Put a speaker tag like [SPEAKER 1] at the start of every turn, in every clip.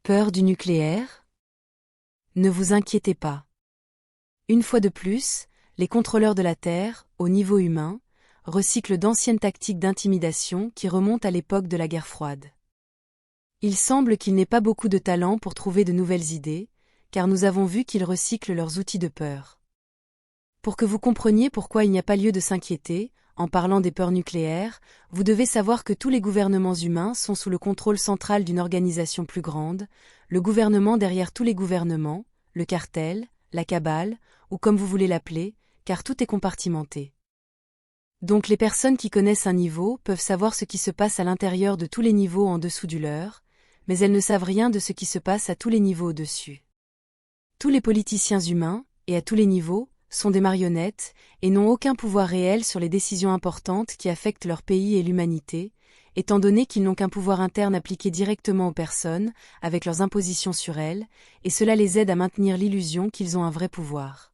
[SPEAKER 1] Peur du nucléaire? Ne vous inquiétez pas. Une fois de plus, les contrôleurs de la Terre, au niveau humain, recyclent d'anciennes tactiques d'intimidation qui remontent à l'époque de la guerre froide. Il semble qu'ils n'aient pas beaucoup de talent pour trouver de nouvelles idées, car nous avons vu qu'ils recyclent leurs outils de peur. Pour que vous compreniez pourquoi il n'y a pas lieu de s'inquiéter, en parlant des peurs nucléaires, vous devez savoir que tous les gouvernements humains sont sous le contrôle central d'une organisation plus grande, le gouvernement derrière tous les gouvernements, le cartel, la cabale, ou comme vous voulez l'appeler, car tout est compartimenté. Donc les personnes qui connaissent un niveau peuvent savoir ce qui se passe à l'intérieur de tous les niveaux en dessous du leur, mais elles ne savent rien de ce qui se passe à tous les niveaux au-dessus. Tous les politiciens humains, et à tous les niveaux, sont des marionnettes, et n'ont aucun pouvoir réel sur les décisions importantes qui affectent leur pays et l'humanité, étant donné qu'ils n'ont qu'un pouvoir interne appliqué directement aux personnes, avec leurs impositions sur elles, et cela les aide à maintenir l'illusion qu'ils ont un vrai pouvoir.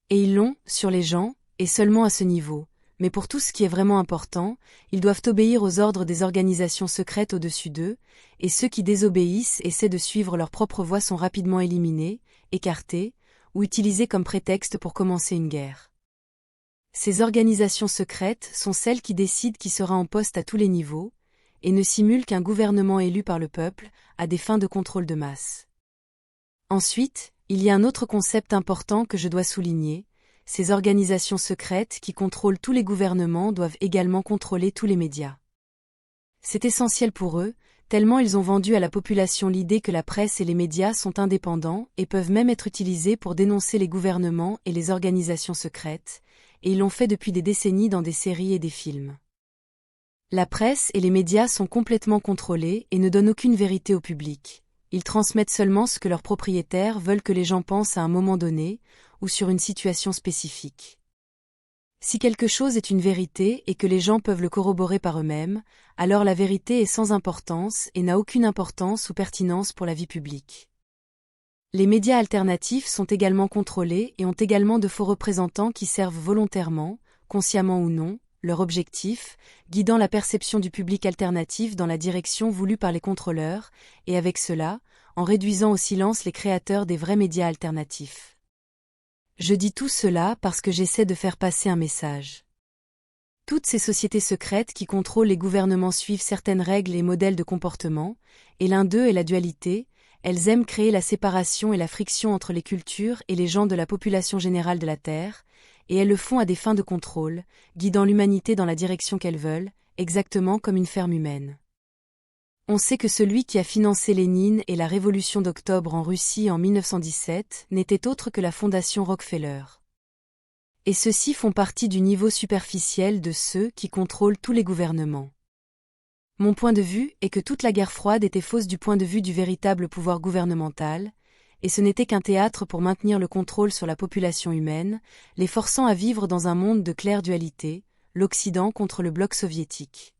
[SPEAKER 1] Et ils l'ont, sur les gens, et seulement à ce niveau, mais pour tout ce qui est vraiment important, ils doivent obéir aux ordres des organisations secrètes au-dessus d'eux, et ceux qui désobéissent et essaient de suivre leur propre voie sont rapidement éliminés, écartés, ou utilisés comme prétexte pour commencer une guerre. Ces organisations secrètes sont celles qui décident qui sera en poste à tous les niveaux, et ne simulent qu'un gouvernement élu par le peuple, à des fins de contrôle de masse. Ensuite, il y a un autre concept important que je dois souligner, ces organisations secrètes qui contrôlent tous les gouvernements doivent également contrôler tous les médias. C'est essentiel pour eux, tellement ils ont vendu à la population l'idée que la presse et les médias sont indépendants et peuvent même être utilisés pour dénoncer les gouvernements et les organisations secrètes, et ils l'ont fait depuis des décennies dans des séries et des films. La presse et les médias sont complètement contrôlés et ne donnent aucune vérité au public. Ils transmettent seulement ce que leurs propriétaires veulent que les gens pensent à un moment donné, ou sur une situation spécifique. Si quelque chose est une vérité et que les gens peuvent le corroborer par eux-mêmes, alors la vérité est sans importance et n'a aucune importance ou pertinence pour la vie publique. Les médias alternatifs sont également contrôlés et ont également de faux représentants qui servent volontairement, consciemment ou non, leur objectif, guidant la perception du public alternatif dans la direction voulue par les contrôleurs, et avec cela, en réduisant au silence les créateurs des vrais médias alternatifs. Je dis tout cela parce que j'essaie de faire passer un message. Toutes ces sociétés secrètes qui contrôlent les gouvernements suivent certaines règles et modèles de comportement, et l'un d'eux est la dualité, elles aiment créer la séparation et la friction entre les cultures et les gens de la population générale de la Terre, et elles le font à des fins de contrôle, guidant l'humanité dans la direction qu'elles veulent, exactement comme une ferme humaine. On sait que celui qui a financé Lénine et la Révolution d'Octobre en Russie en 1917 n'était autre que la Fondation Rockefeller. Et ceux-ci font partie du niveau superficiel de ceux qui contrôlent tous les gouvernements. Mon point de vue est que toute la guerre froide était fausse du point de vue du véritable pouvoir gouvernemental, et ce n'était qu'un théâtre pour maintenir le contrôle sur la population humaine, les forçant à vivre dans un monde de claire dualité, l'Occident contre le bloc soviétique.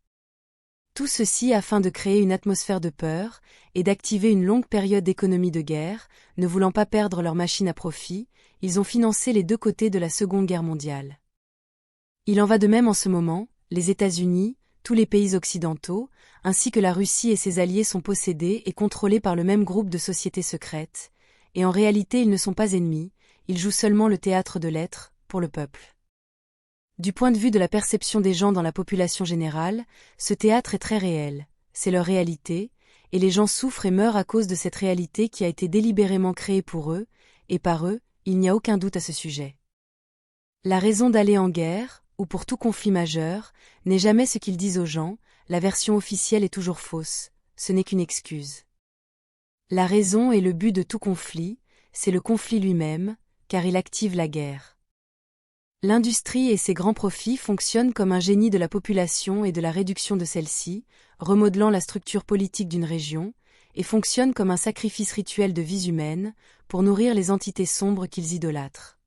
[SPEAKER 1] Tout ceci afin de créer une atmosphère de peur et d'activer une longue période d'économie de guerre, ne voulant pas perdre leur machine à profit, ils ont financé les deux côtés de la Seconde Guerre mondiale. Il en va de même en ce moment, les États-Unis, tous les pays occidentaux, ainsi que la Russie et ses alliés sont possédés et contrôlés par le même groupe de sociétés secrètes, et en réalité ils ne sont pas ennemis, ils jouent seulement le théâtre de l'être, pour le peuple. Du point de vue de la perception des gens dans la population générale, ce théâtre est très réel, c'est leur réalité, et les gens souffrent et meurent à cause de cette réalité qui a été délibérément créée pour eux, et par eux, il n'y a aucun doute à ce sujet. La raison d'aller en guerre, ou pour tout conflit majeur, n'est jamais ce qu'ils disent aux gens, la version officielle est toujours fausse, ce n'est qu'une excuse. La raison et le but de tout conflit, c'est le conflit lui-même, car il active la guerre. L'industrie et ses grands profits fonctionnent comme un génie de la population et de la réduction de celle-ci, remodelant la structure politique d'une région, et fonctionnent comme un sacrifice rituel de vies humaines, pour nourrir les entités sombres qu'ils idolâtrent.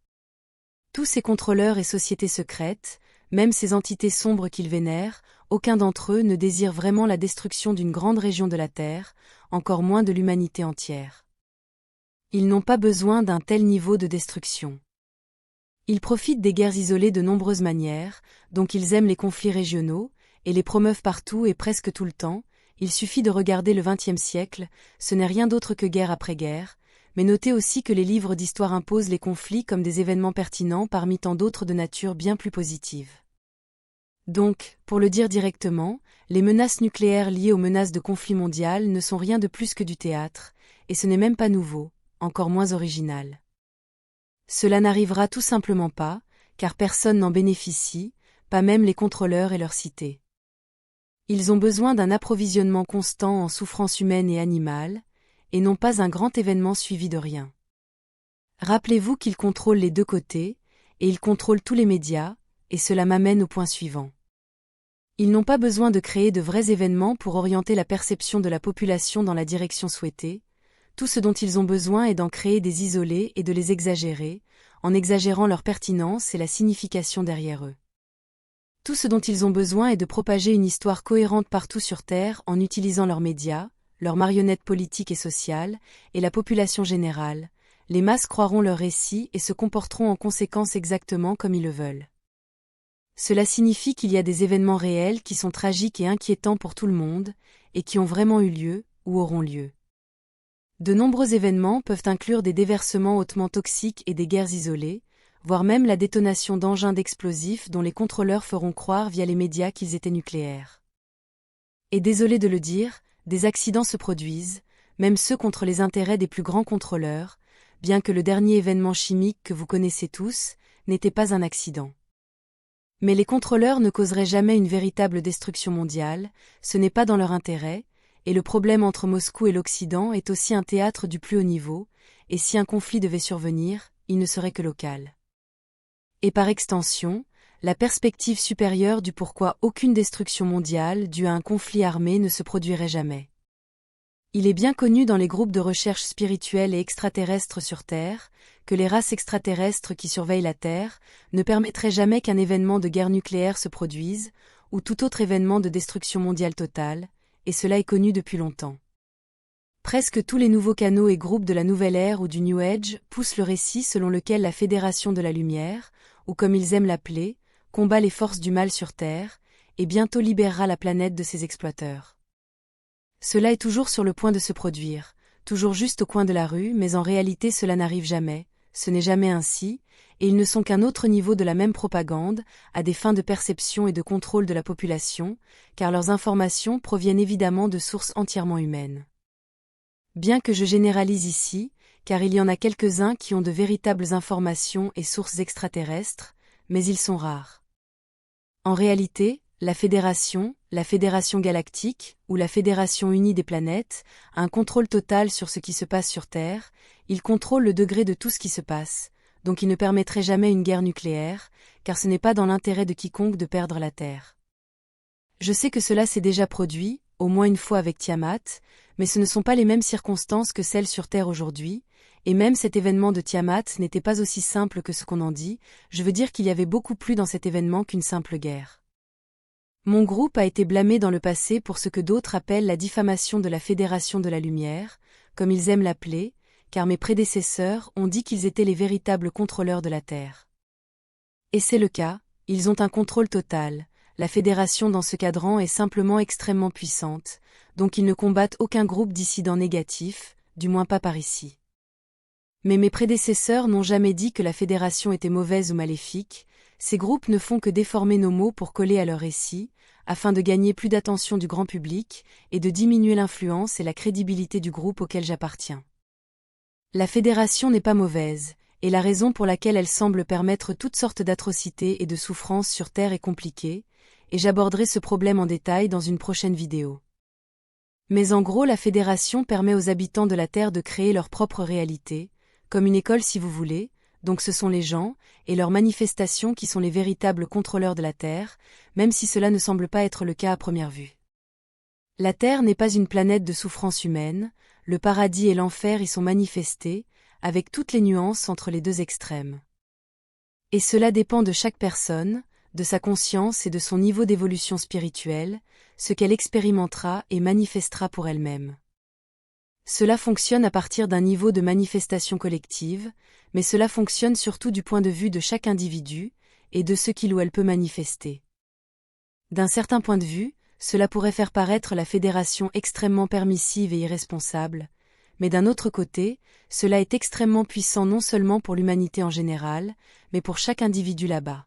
[SPEAKER 1] Tous ces contrôleurs et sociétés secrètes, même ces entités sombres qu'ils vénèrent, aucun d'entre eux ne désire vraiment la destruction d'une grande région de la Terre, encore moins de l'humanité entière. Ils n'ont pas besoin d'un tel niveau de destruction. Ils profitent des guerres isolées de nombreuses manières, donc ils aiment les conflits régionaux, et les promeuvent partout et presque tout le temps, il suffit de regarder le XXe siècle, ce n'est rien d'autre que guerre après guerre, mais notez aussi que les livres d'histoire imposent les conflits comme des événements pertinents parmi tant d'autres de nature bien plus positive. Donc, pour le dire directement, les menaces nucléaires liées aux menaces de conflit mondial ne sont rien de plus que du théâtre, et ce n'est même pas nouveau, encore moins original. Cela n'arrivera tout simplement pas, car personne n'en bénéficie, pas même les contrôleurs et leurs cités. Ils ont besoin d'un approvisionnement constant en souffrance humaine et animale, et non pas un grand événement suivi de rien. Rappelez-vous qu'ils contrôlent les deux côtés, et ils contrôlent tous les médias, et cela m'amène au point suivant. Ils n'ont pas besoin de créer de vrais événements pour orienter la perception de la population dans la direction souhaitée, tout ce dont ils ont besoin est d'en créer des isolés et de les exagérer, en exagérant leur pertinence et la signification derrière eux. Tout ce dont ils ont besoin est de propager une histoire cohérente partout sur Terre en utilisant leurs médias, leurs marionnettes politiques et sociales, et la population générale. Les masses croiront leurs récits et se comporteront en conséquence exactement comme ils le veulent. Cela signifie qu'il y a des événements réels qui sont tragiques et inquiétants pour tout le monde, et qui ont vraiment eu lieu, ou auront lieu. De nombreux événements peuvent inclure des déversements hautement toxiques et des guerres isolées, voire même la détonation d'engins d'explosifs dont les contrôleurs feront croire via les médias qu'ils étaient nucléaires. Et désolé de le dire, des accidents se produisent, même ceux contre les intérêts des plus grands contrôleurs, bien que le dernier événement chimique que vous connaissez tous n'était pas un accident. Mais les contrôleurs ne causeraient jamais une véritable destruction mondiale, ce n'est pas dans leur intérêt, et le problème entre Moscou et l'Occident est aussi un théâtre du plus haut niveau, et si un conflit devait survenir, il ne serait que local. Et par extension, la perspective supérieure du pourquoi aucune destruction mondiale due à un conflit armé ne se produirait jamais. Il est bien connu dans les groupes de recherche spirituelle et extraterrestre sur Terre, que les races extraterrestres qui surveillent la Terre ne permettraient jamais qu'un événement de guerre nucléaire se produise, ou tout autre événement de destruction mondiale totale, et cela est connu depuis longtemps. Presque tous les nouveaux canaux et groupes de la Nouvelle Ère ou du New Age poussent le récit selon lequel la Fédération de la Lumière, ou comme ils aiment l'appeler, combat les forces du mal sur Terre, et bientôt libérera la planète de ses exploiteurs. Cela est toujours sur le point de se produire, toujours juste au coin de la rue, mais en réalité cela n'arrive jamais, ce n'est jamais ainsi, et ils ne sont qu'un autre niveau de la même propagande, à des fins de perception et de contrôle de la population, car leurs informations proviennent évidemment de sources entièrement humaines. Bien que je généralise ici, car il y en a quelques-uns qui ont de véritables informations et sources extraterrestres, mais ils sont rares. En réalité, la Fédération galactique, ou la Fédération unie des planètes, a un contrôle total sur ce qui se passe sur Terre, il contrôle le degré de tout ce qui se passe, donc il ne permettrait jamais une guerre nucléaire, car ce n'est pas dans l'intérêt de quiconque de perdre la Terre. Je sais que cela s'est déjà produit, au moins une fois avec Tiamat, mais ce ne sont pas les mêmes circonstances que celles sur Terre aujourd'hui, et même cet événement de Tiamat n'était pas aussi simple que ce qu'on en dit, je veux dire qu'il y avait beaucoup plus dans cet événement qu'une simple guerre. Mon groupe a été blâmé dans le passé pour ce que d'autres appellent la diffamation de la Fédération de la Lumière, comme ils aiment l'appeler, car mes prédécesseurs ont dit qu'ils étaient les véritables contrôleurs de la Terre. Et c'est le cas, ils ont un contrôle total, la Fédération dans ce cadran est simplement extrêmement puissante, donc ils ne combattent aucun groupe dissident négatif, du moins pas par ici. Mais mes prédécesseurs n'ont jamais dit que la Fédération était mauvaise ou maléfique, ces groupes ne font que déformer nos mots pour coller à leur récit, afin de gagner plus d'attention du grand public et de diminuer l'influence et la crédibilité du groupe auquel j'appartiens. La Fédération n'est pas mauvaise, et la raison pour laquelle elle semble permettre toutes sortes d'atrocités et de souffrances sur Terre est compliquée, et j'aborderai ce problème en détail dans une prochaine vidéo. Mais en gros, la Fédération permet aux habitants de la Terre de créer leur propre réalité, comme une école si vous voulez, donc ce sont les gens, et leurs manifestations qui sont les véritables contrôleurs de la Terre, même si cela ne semble pas être le cas à première vue. La Terre n'est pas une planète de souffrance humaine, le paradis et l'enfer y sont manifestés, avec toutes les nuances entre les deux extrêmes. Et cela dépend de chaque personne, de sa conscience et de son niveau d'évolution spirituelle, ce qu'elle expérimentera et manifestera pour elle-même. Cela fonctionne à partir d'un niveau de manifestation collective, mais cela fonctionne surtout du point de vue de chaque individu, et de ce qu'il ou elle peut manifester. D'un certain point de vue, cela pourrait faire paraître la Fédération extrêmement permissive et irresponsable, mais d'un autre côté, cela est extrêmement puissant non seulement pour l'humanité en général, mais pour chaque individu là-bas.